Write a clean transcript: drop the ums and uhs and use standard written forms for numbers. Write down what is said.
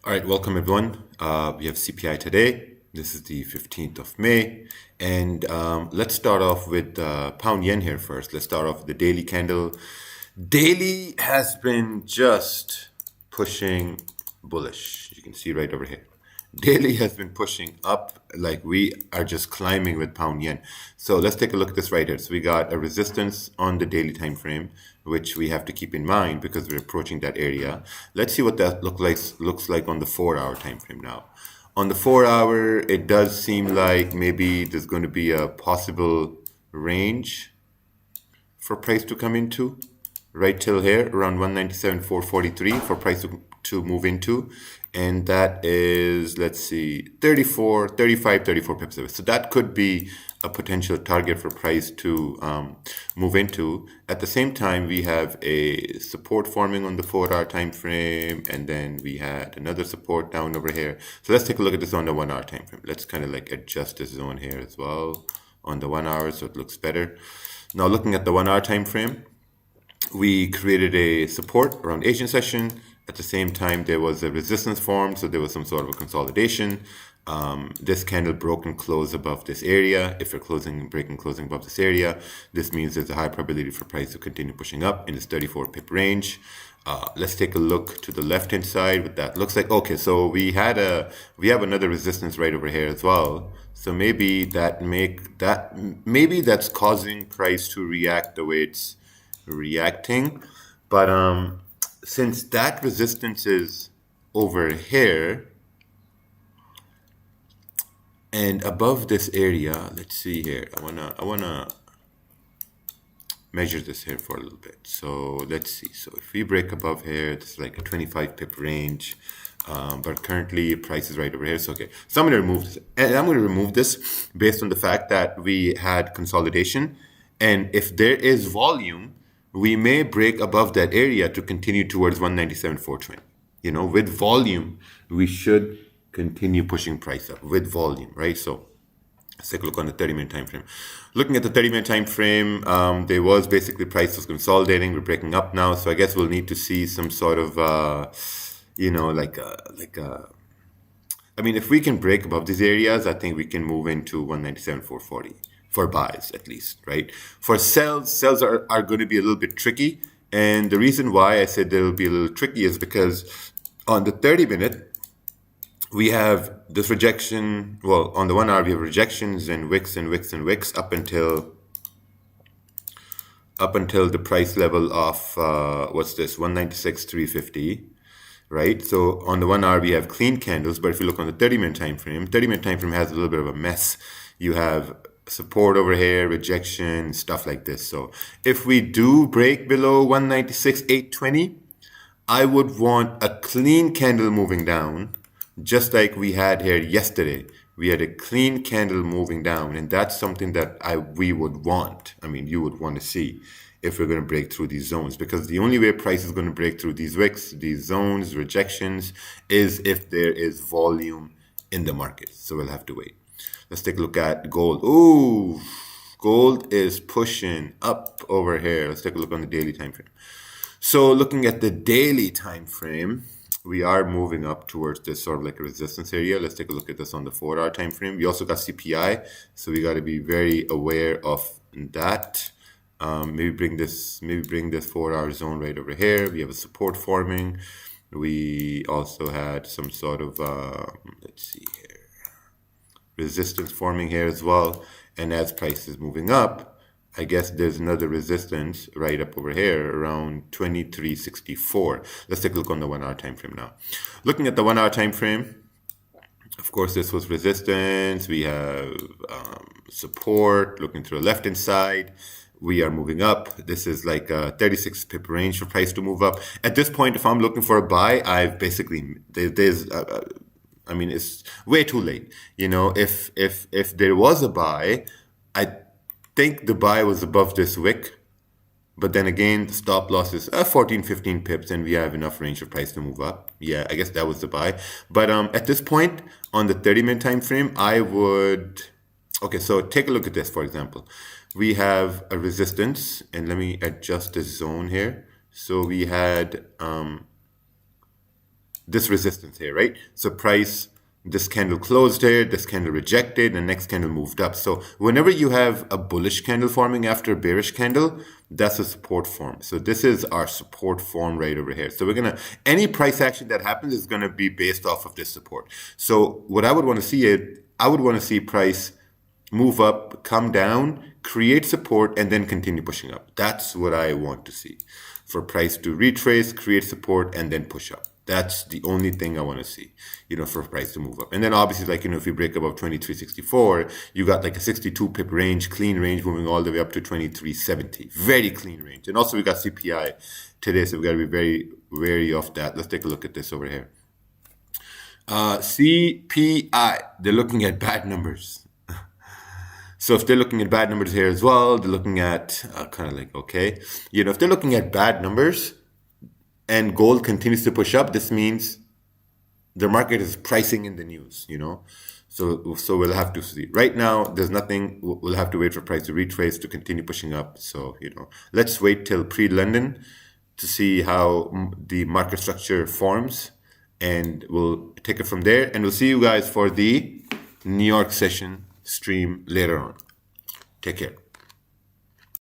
All right, welcome everyone. We have CPI today. This is the 15th of May. And let's start off with pound yen here first. Let's start off with the daily candle. Daily has been just pushing bullish. You can see right over here. Daily has been pushing up like we are just climbing with pound yen. So let's take a look at this right here. So we got a resistance on the daily time frame, which we have to keep in mind because we're approaching that area. Let's see what that looks like on the 4-hour time frame now. On the 4-hour, it does seem like maybe there's going to be a possible range for price to come into right till here around 197,443 for price to move into, and that is, let's see, 34 pips away. So that could be a potential target for price to move into. At the same time, we have a support forming on the 4-hour time frame, and then we had another support down over here. So let's take a look at this on the 1-hour time frame. Let's kind of like adjust this zone here as well on the 1 hour so it looks better. Now looking at the 1-hour time frame, we created a support around Asian session. At the same time, there was a resistance formed, so there was some sort of a consolidation. This candle broke and closed above this area. If you're breaking, closing above this area, this means there's a high probability for price to continue pushing up in this 34 pip range. Let's take a look to the left-hand side what that looks like. Okay, so we have another resistance right over here as well. So maybe that's causing price to react the way it's reacting. But since that resistance is over here and above this area, let's see here. I wanna measure this here for a little bit. So let's see. So if we break above here, this is like a 25 pip range. But currently price is right over here. So okay, so I'm going to remove this, and I'm going to remove this based on the fact that we had consolidation, and if there is volume, we may break above that area to continue towards 197,420. You know, with volume, we should continue pushing price up with volume, right? So let's take a look on the 30-minute time frame. Looking at the 30-minute time frame, there was basically price was consolidating. We're breaking up now, so I guess we'll need to see some sort of, I mean, if we can break above these areas, I think we can move into 197,440 for buys at least, right? For sells are going to be a little bit tricky. And the reason why I said they'll be a little tricky is because on the 30-minute, we have this rejection. Well, on the 1 hour, we have rejections and wicks and wicks and wicks up until the price level of, what's this, 196,350. Right, so on the 1 hour we have clean candles, but if you look on the 30-minute time frame, 30-minute time frame has a little bit of a mess. You have support over here, rejection, stuff like this. So if we do break below 196,820, I would want a clean candle moving down, just like we had here yesterday. We had a clean candle moving down, and that's something that we would want. I mean, you would want to see if we're going to break through these zones, because the only way price is going to break through these wicks, these zones, rejections, is if there is volume in the market. So we'll have to wait. Let's take a look at gold. Ooh, gold is pushing up over here. Let's take a look on the daily time frame. So looking at the daily time frame, we are moving up towards this sort of like a resistance area. Let's take a look at this on the 4-hour time frame. We also got CPI, so we got to be very aware of that. Maybe bring this 4-hour zone right over here. We have a support forming. We also had some sort of let's see here, resistance forming here as well. And as price is moving up, I guess there's another resistance right up over here around 2364. Let's take a look on the 1-hour time frame now. Looking at the 1-hour time frame, of course, this was resistance. We have support. Looking to the left-hand side, we are moving up. This is like a 36 pip range for price to move up. At this point, if I'm looking for a buy, I've basically, I mean, it's way too late. You know, if there was a buy, I think the buy was above this wick. But then again, the stop loss is 14, 15 pips, and we have enough range of price to move up. Yeah, I guess that was the buy. But at this point, on the 30-minute time frame, I would... Okay, so take a look at this, for example. We have a resistance, and let me adjust this zone here. So we had this resistance here, right? So price, this candle closed here, this candle rejected, and next candle moved up. So whenever you have a bullish candle forming after a bearish candle, that's a support form. So this is our support form right over here. So we're gonna, any price action that happens is gonna be based off of this support. So what I would want to see is, I would want to see price move up, come down, create support, and then continue pushing up. That's what I want to see. For price to retrace, create support, and then push up. That's the only thing I want to see, for price to move up. And then obviously, like, if you break above 2364, you got like a 62 pip range, clean range moving all the way up to 2370. Very clean range. And also we got CPI today, so we got to be very wary of that. Let's take a look at this over here. CPI, they're looking at bad numbers. So if they're looking at bad numbers here as well, they're looking at kind of like, okay, if they're looking at bad numbers and gold continues to push up, this means the market is pricing in the news, So we'll have to see. Right now, there's nothing. We'll have to wait for price to retrace to continue pushing up. So, let's wait till pre-London to see how the market structure forms, and we'll take it from there. And we'll see you guys for the New York session stream later on. Take care.